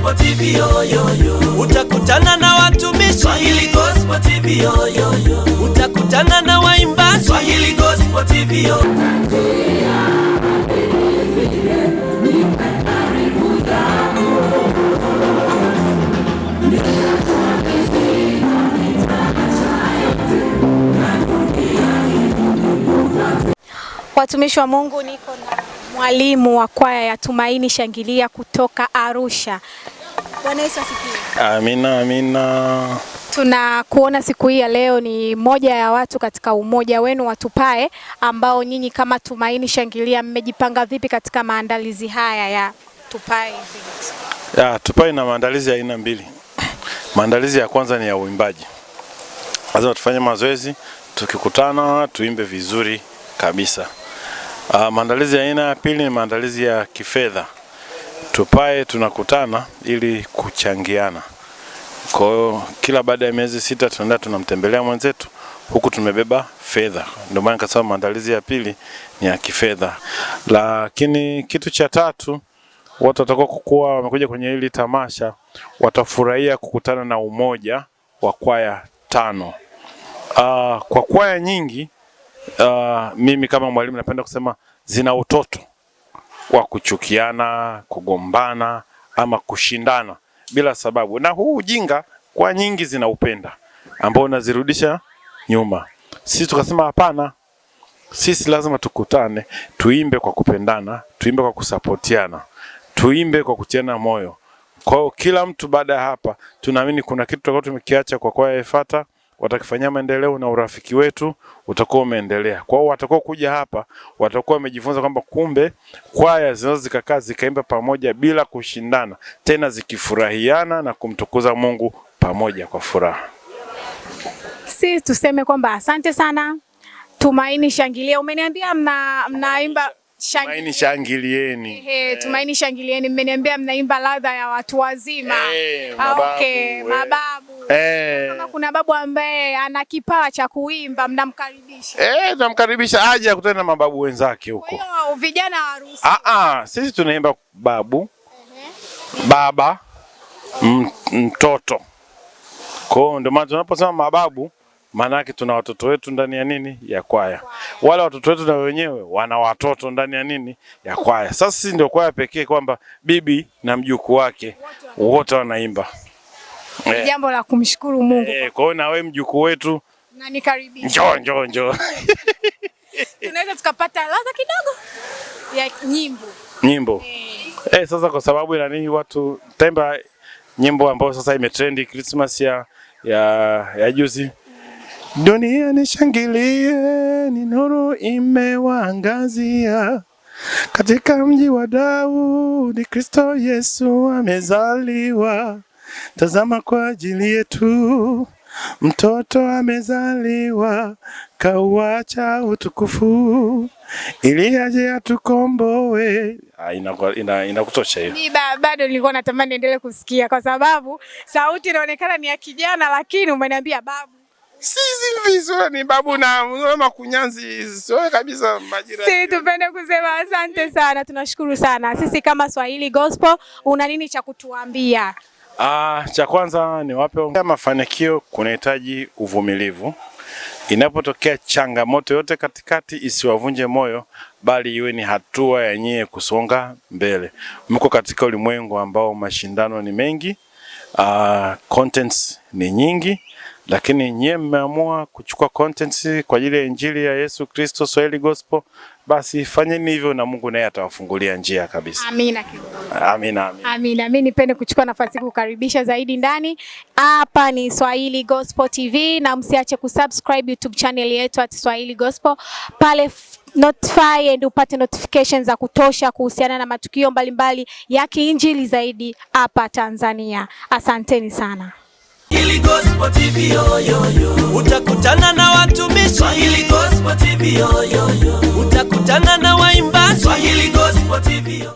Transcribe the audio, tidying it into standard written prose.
Gospel TV yo yo yo. Utakutana na watumishi Swahili Gospel TV yo yo yo. Utakutana na waimbaji Swahili Gospel TV yo. Watumishi wa Mungu, niko na mwalimu wa kwaya ya Tumaini Shangilia kutoka Arusha. Bwana Yesu asifiwe. Amina, amina. Tunakuona siku hii ya leo ni moja ya watu katika umoja wenu wa Tupae, ambao nyinyi kama Tumaini Shangilia mmejipanga vipi katika maandalizi haya ya Tupae event? Tupae na maandalizi ya aina mbili. Maandalizi ya kwanza ni ya uimbaji. Lazima tufanye mazoezi, tukikutana tuimbe vizuri kabisa. Maandalizi ya aina ya pili ni maandalizi ya kifedha. Tupae tunakutana ili kuchangiana. Kwa hiyo kila baada ya miezi 6 tunaenda tunamtembelea mwenzetu huku tumebeba fedha. Ndio maana nikasema maandalizi ya pili ni ya kifedha. Lakini kitu cha tatu, watu watakuwa kukua wamekuja kwenye hili tamasha, watafurahia kukutana na umoja wa kwaya 5. Kwa kwaya nyingi, mimi kama mwalimu napenda kusema zina utoto wa kuchukiana, kugombana ama kushindana bila sababu. Na huu ujinga kwa nyingi zinaupenda, ambao unazirudisha nyuma. Sisi tukasema hapana, sisi lazima tukutane, tuimbe kwa kupendana, tuimbe kwa kusapotiana, tuimbe kwa kutiana moyo. Kwa hiyo kila mtu baada ya hapa tunaamini kuna kitu tutakuwa tumekiacha kwa kwaya Efata, watakifanyia maendeleo na urafiki wetu utakuwa umeendelea. Kwa hiyo watakuwa kuja hapa, watakuwa wamejifunza kwamba kumbe kwaya zinaweza zikakaa zikaimba pamoja bila kushindana, tena zikifurahiana na kumtukuza Mungu pamoja kwa furaha. Sisi tuseme kwamba asante sana Tumaini Shangilia. Umeniambia mnaimba Tumaini Shangilieni. Tumaini Shangilieni, mmeniambia mnaimba ladha ya watu wazima. Mababu, mababu. Kama kuna babu ambaye ana kipawa cha kuimba, mnamkaribisha. Tunamkaribisha aje akutane na mababu wenzake huko. Kwa hiyo vijana harusi. Sisi tunaimba babu, baba, mtoto. Kwa hiyo ndio maana tunaposema mababu, maana yake tuna watoto wetu ndani ya nini? Ya kwaya. Wale watoto wetu na wenyewe wana watoto ndani ya nini? Ya kwaya. Sasa sisi ndio kwaya pekee kwamba bibi na mjukuu wake wote wanaimba. Jambo la kumshukuru Mungu. Kwa hiyo na wewe mjukuu wetu na nikaribisha. Njoo. Tunaweza tukapata ladha kidogo ya nyimbo. Sasa kwa sababu ina nini watu taimba nyimbo ambayo sasa imetrendi Christmas ya juzi. Dunia nishangilie, ni nuru imewaangazia. Katika mji wa Daudi Kristo Yesu amezaliwa. Tazama kwa ajili yetu mtoto amezaliwa, kauacha utukufu ili aje atukomboe. Inakutosha hiyo. Mimi bado nilikuwa natamani niendelee kusikia kwa sababu sauti inaonekana ni ya kijana, lakini umeniambia babu. Sisi vizuri ni babu na makunyanzi sio kabisa majira. Sisi tupende kusema asante sana, tunashukuru sana. Sisi kama Swahili Gospel, una nini cha kutuambia? Cha kwanza ni wape mafanikio kunahitaji uvumilivu. Inapotokea changamoto yote katikati, isiwavunje moyo, bali iwe ni hatua ya nyie kusonga mbele. Mko katika ulimwengu ambao mashindano ni mengi, contents ni nyingi, lakini nyie mmeamua kuchukua contents kwa ajili ya Injili ya Yesu Kristo, Swahili Gospel, basi fanyeni hivyo na Mungu naye atawafungulia njia kabisa. Amina. Amina. Mimi nipende kuchukua nafasi kukaribisha zaidi ndani. Hapa ni Swahili Gospel TV na msiache kusubscribe YouTube channel yetu at Swahili Gospel. Pale notify and upate notifications za kutosha kuhusiana na matukio mbalimbali ya kiinjili zaidi hapa Tanzania. Asanteni sana. Swahili Gospel TV yo yo yo. Utakutana na watumishi Swahili Gospel TV yo yo yo. Utakutana na waimbaji Swahili Gospel TV yo.